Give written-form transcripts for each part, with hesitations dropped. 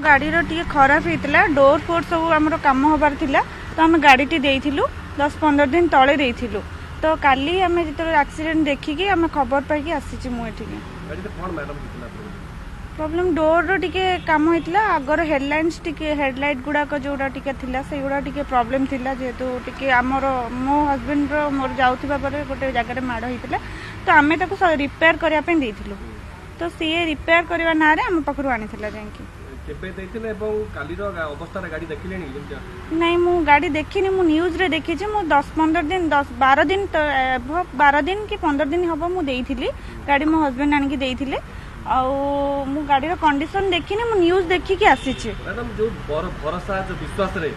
गाड़ी टी खराब होता डोर फोर सब आम कम हबार थिला तो आम गाड़ी 10-15 दिन तले देइथिलु तो काली आम जो एक्सीडेंट देखिकी आम खबर पाई आसी मुझे प्रॉब्लम डोर टिके काम होता आगर हेडलाइंस टिके हेडलाइट गुड़ाक जोड़ा टिके थिला से गुड़ा टिके प्रॉब्लम थिला जेहेतु टिके आमर मो हस्बैंड मोर जाउथिबा परे गोटे जगह माड़ होता तो आम रिपेयर करने देइथिलु तो सी रिपेयर करने ना आम पाखु आनी जाकि नहीं मु गाड़ी देखनी मु न्यूज रे देखी मु 10-15 दिन 10-12 दिन 12 दिन कि 15 दिन हम मुझे गाड़ी मो हस्बैंड आनिकी देइथिले आउ मु गाड़ी कंडीशन देखिनी मु न्यूज देखिकी आसीछि मैडम जो भरोसा जो विश्वास रे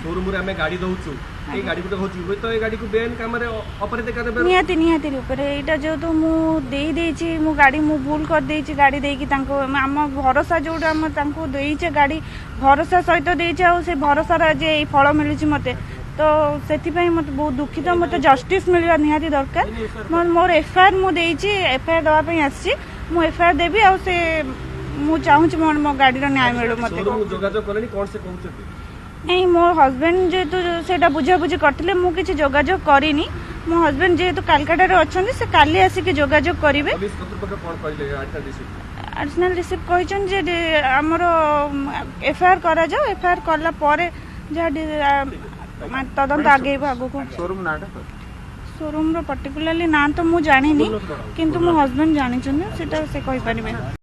शोरूम रे हमें गाड़ी दउछु ए गाड़ी को होची तो ए गाड़ी को बेन काम रे ऑपरेट करे निहाती निहाती ऊपर एटा जो तो मु देई देछि मु गाड़ी मु भूल कर देछि गाड़ी देकी तांको हम भरोसा जोडा हम तांको देइछे गाड़ी भरोसा सहित देइछे आ से भरोसा रे जे फल मिलुछि मते तो से मत बहुत दुखित मत जस्टिस मिलवा निहाती दरकार मोर एफआईआर मु देइछि एफआईआर दवा पई आछि मु एफआईआर देबी आ से मु चाहूछि मो गाड़ी रो न्याय मिलु मते जोगाजोग करनी कोन से कहउछथि नहीं मो हस्बैंड जेहेतु सेटा बुझाबुझी करथिले मु किछि जोगाजोग करिनी मो हस्बैंड जेहेतु कलकाता रे अछन्ती से काली आसिक जोगाजोग करिवे पुलिस कर्तृपक्ष कोन कहले एडिशनल रिसिप्ट कहिछन जे हमर एफआईआर करा जाओ एफआईआर करला पारे जहा तदंत आगे आगो को शोरूम नाटा शोरूम रो पर्टिकुलरली ना तो मु जानिनी किंतु मो हस्बैंड जानिछन सेटा से कहि परिबे।